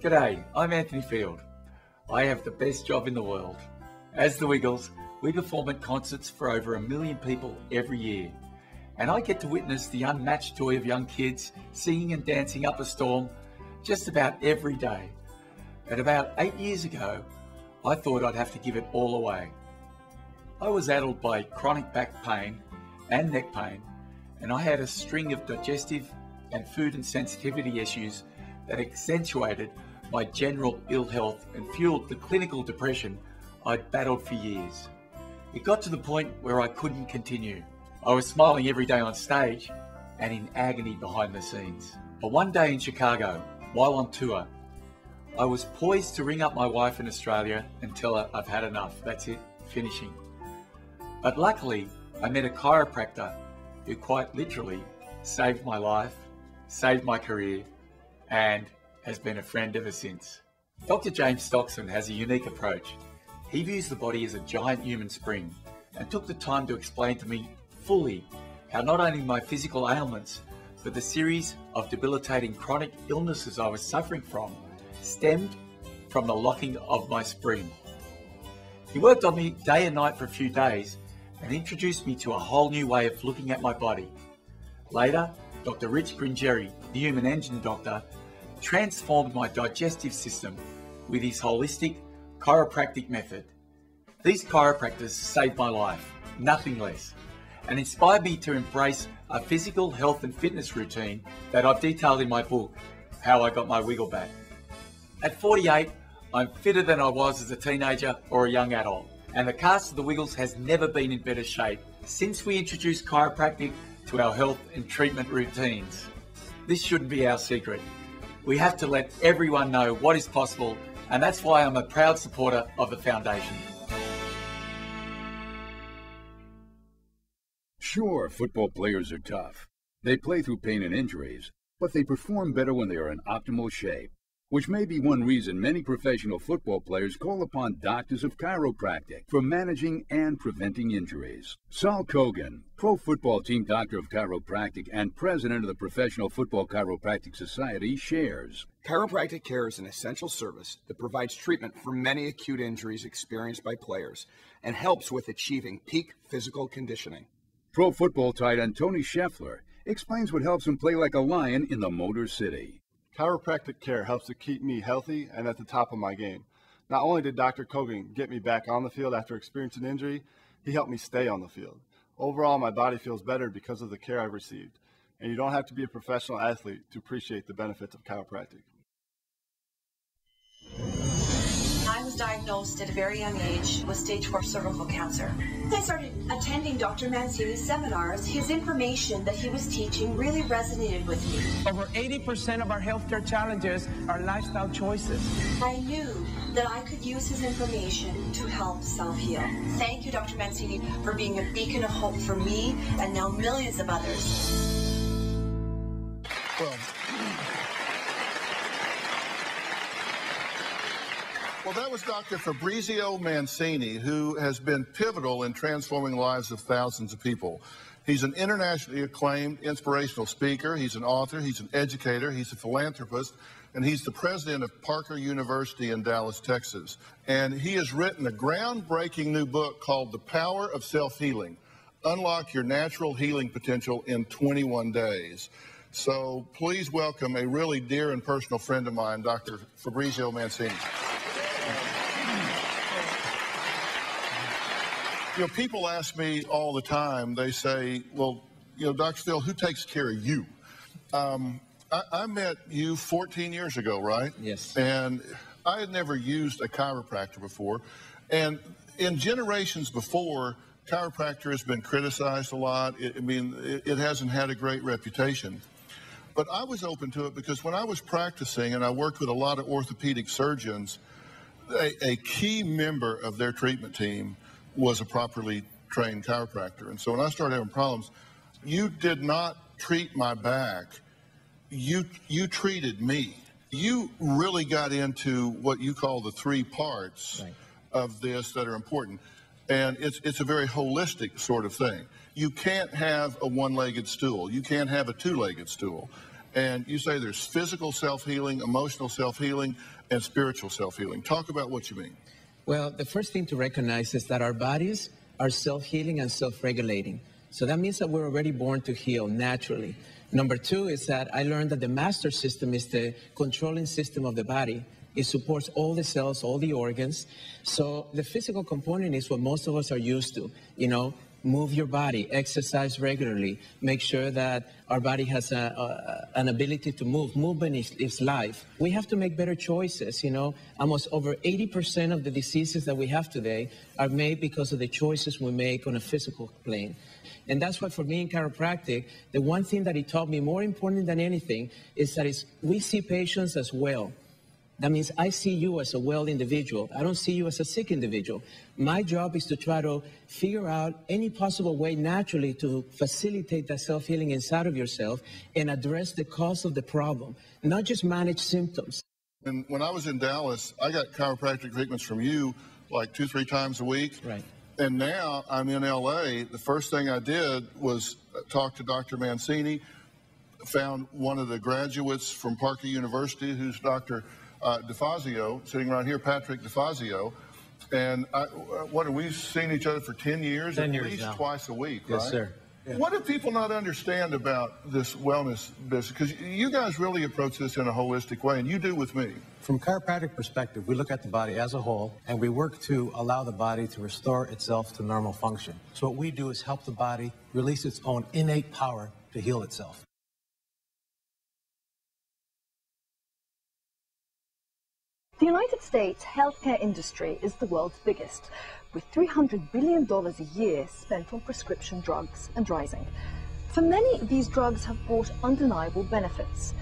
G'day, I'm Anthony Field. I have the best job in the world. As the Wiggles, we perform at concerts for over 1 million people every year. And I get to witness the unmatched joy of young kids singing and dancing up a storm just about every day. And about 8 years ago, I thought I'd have to give it all away. I was addled by chronic back pain and neck pain, and I had a string of digestive and food and sensitivity issues that accentuated my general ill health and fueled the clinical depression I'd battled for years. It got to the point where I couldn't continue. I was smiling every day on stage and in agony behind the scenes. But one day in Chicago, while on tour, I was poised to ring up my wife in Australia and tell her I've had enough. That's it, finishing. But luckily, I met a chiropractor who quite literally saved my life, saved my career, and has been a friend ever since. Dr. James Stockson has a unique approach. He views the body as a giant human spring and took the time to explain to me fully how not only my physical ailments, but the series of debilitating chronic illnesses I was suffering from stemmed from the locking of my spring. He worked on me day and night for a few days and introduced me to a whole new way of looking at my body. Later, Dr. Rich Gringeri, the human engine doctor, transformed my digestive system with his holistic chiropractic method. These chiropractors saved my life, nothing less, and inspired me to embrace a physical health and fitness routine that I've detailed in my book, How I Got My Wiggle Back. At 48, I'm fitter than I was as a teenager or a young adult, and the cast of the Wiggles has never been in better shape since we introduced chiropractic to our health and treatment routines. This shouldn't be our secret. We have to let everyone know what is possible, and that's why I'm a proud supporter of the foundation. Sure, football players are tough. They play through pain and injuries, but they perform better when they are in optimal shape, which may be one reason many professional football players call upon doctors of chiropractic for managing and preventing injuries. Saul Cogan, pro football team doctor of chiropractic and president of the Professional Football Chiropractic Society, shares. Chiropractic care is an essential service that provides treatment for many acute injuries experienced by players and helps with achieving peak physical conditioning. Pro football tight end Tony Scheffler explains what helps him play like a lion in the Motor City. Chiropractic care helps to keep me healthy and at the top of my game. Not only did Dr. Cogan get me back on the field after experiencing injury, he helped me stay on the field. Overall, my body feels better because of the care I've received. And you don't have to be a professional athlete to appreciate the benefits of chiropractic. I was diagnosed at a very young age with stage 4 cervical cancer. I started attending Dr. Mancini's seminars. His information that he was teaching really resonated with me. Over 80% of our healthcare challenges are lifestyle choices. I knew that I could use his information to help self-heal. Thank you, Dr. Mancini, for being a beacon of hope for me and now millions of others. Well, that was Dr. Fabrizio Mancini, who has been pivotal in transforming lives of thousands of people. He's an internationally acclaimed inspirational speaker. He's an author. He's an educator. He's a philanthropist. And he's the president of Parker University in Dallas, Texas. And he has written a groundbreaking new book called The Power of Self-Healing. Unlock your natural healing potential in 21 days. So please welcome a really dear and personal friend of mine, Dr. Fabrizio Mancini. You know, people ask me all the time, they say, well, you know, Dr. Phil, who takes care of you? I met you 14 years ago, right? Yes. And I had never used a chiropractor before. And in generations before, chiropractor has been criticized a lot. It hasn't had a great reputation. But I was open to it because when I was practicing and I worked with a lot of orthopedic surgeons, a key member of their treatment team was a properly trained chiropractor. And so when I started having problems, you did not treat my back, you treated me. You really got into what you call the 3 parts of this that are important. And it's a very holistic sort of thing. You can't have a one-legged stool. You can't have a two-legged stool. And you say there's physical self-healing, emotional self-healing, and spiritual self-healing. Talk about what you mean. Well, the first thing to recognize is that our bodies are self-healing and self-regulating. So that means that we're already born to heal naturally. Number two is that I learned that the master system is the controlling system of the body. It supports all the cells, all the organs. So the physical component is what most of us are used to. You know, move your body, exercise regularly, make sure that our body has an ability to move. Movement is life. We have to make better choices, you know. Almost over 80% of the diseases that we have today are made because of the choices we make on a physical plane. And that's why for me in chiropractic, the one thing that it taught me more important than anything is that we see patients as well. That means I see you as a well individual. I don't see you as a sick individual. My job is to try to figure out any possible way naturally to facilitate that self-healing inside of yourself and address the cause of the problem, not just manage symptoms. And when I was in Dallas, I got chiropractic treatments from you like 2-3 times a week. Right. And now I'm in LA. The first thing I did was talk to Dr. Mancini, found one of the graduates from Parker University, who's Dr. DeFazio, sitting right here, Patrick DeFazio. And what have we seen each other for 10 years? 10 years at least now. Twice a week, Yes, right? sir. Yeah. What do people not understand about this wellness business? Because you guys really approach this in a holistic way, and you do with me. From a chiropractic perspective, we look at the body as a whole, and we work to allow the body to restore itself to normal function. So what we do is help the body release its own innate power to heal itself. The United States healthcare industry is the world's biggest, with $300 billion a year spent on prescription drugs and rising. For many, these drugs have brought undeniable benefits.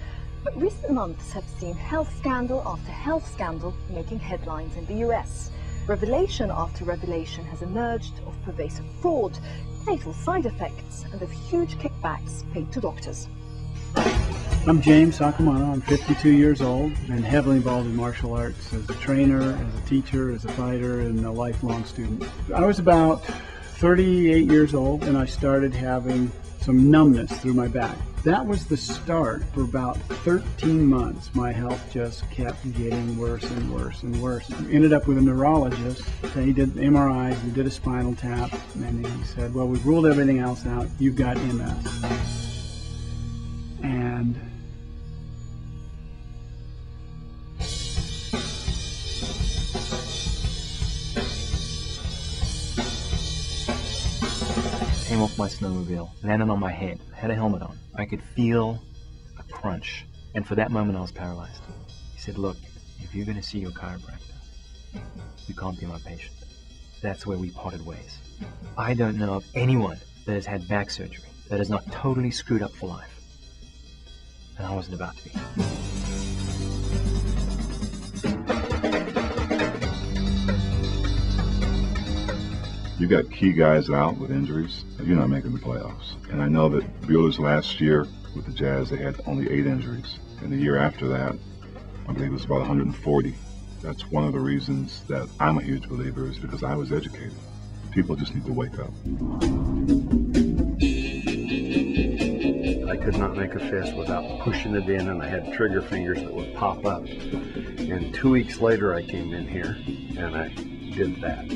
But recent months have seen health scandal after health scandal making headlines in the US. Revelation after revelation has emerged of pervasive fraud, fatal side effects, and of huge kickbacks paid to doctors. I'm James Sakamano. I'm 52 years old and heavily involved in martial arts as a trainer, as a teacher, as a fighter, and a lifelong student. I was about 38 years old and I started having some numbness through my back. That was the start. For about 13 months, my health just kept getting worse and worse and worse. I ended up with a neurologist. He did MRIs, he did a spinal tap, and he said, well, we've ruled everything else out. You've got MS. And came off my snowmobile, landed on my head, had a helmet on. I could feel a crunch, and for that moment I was paralyzed. He said, look, if you're going to see your chiropractor, you can't be my patient. That's where we parted ways. I don't know of anyone that has had back surgery that is not totally screwed up for life. And I wasn't about to be. You got key guys out with injuries, you're not making the playoffs. And I know that Bueller's last year with the Jazz, they had only 8 injuries. And the year after that, I believe it was about 140. That's one of the reasons that I'm a huge believer is because I was educated. People just need to wake up. I could not make a fist without pushing it in, and I had trigger fingers that would pop up. And 2 weeks later, I came in here and I did that.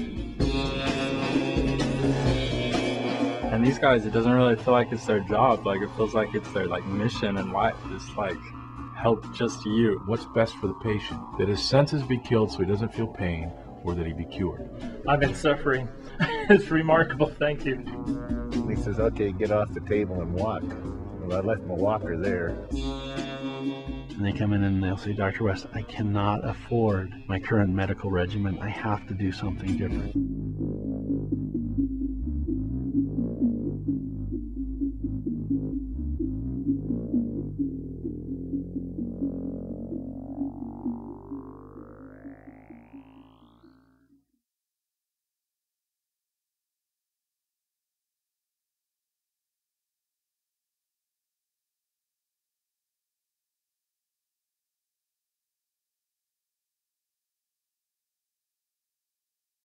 And these guys, it doesn't really feel like it's their job. Like, it feels like it's their mission in life. It's like help just you. What's best for the patient? That his senses be killed so he doesn't feel pain, or that he be cured. I've been suffering. It's remarkable. Thank you. He says, okay, get off the table and walk. Well, I left my walker there. And they come in and they'll say, Dr. West, I cannot afford my current medical regimen. I have to do something different.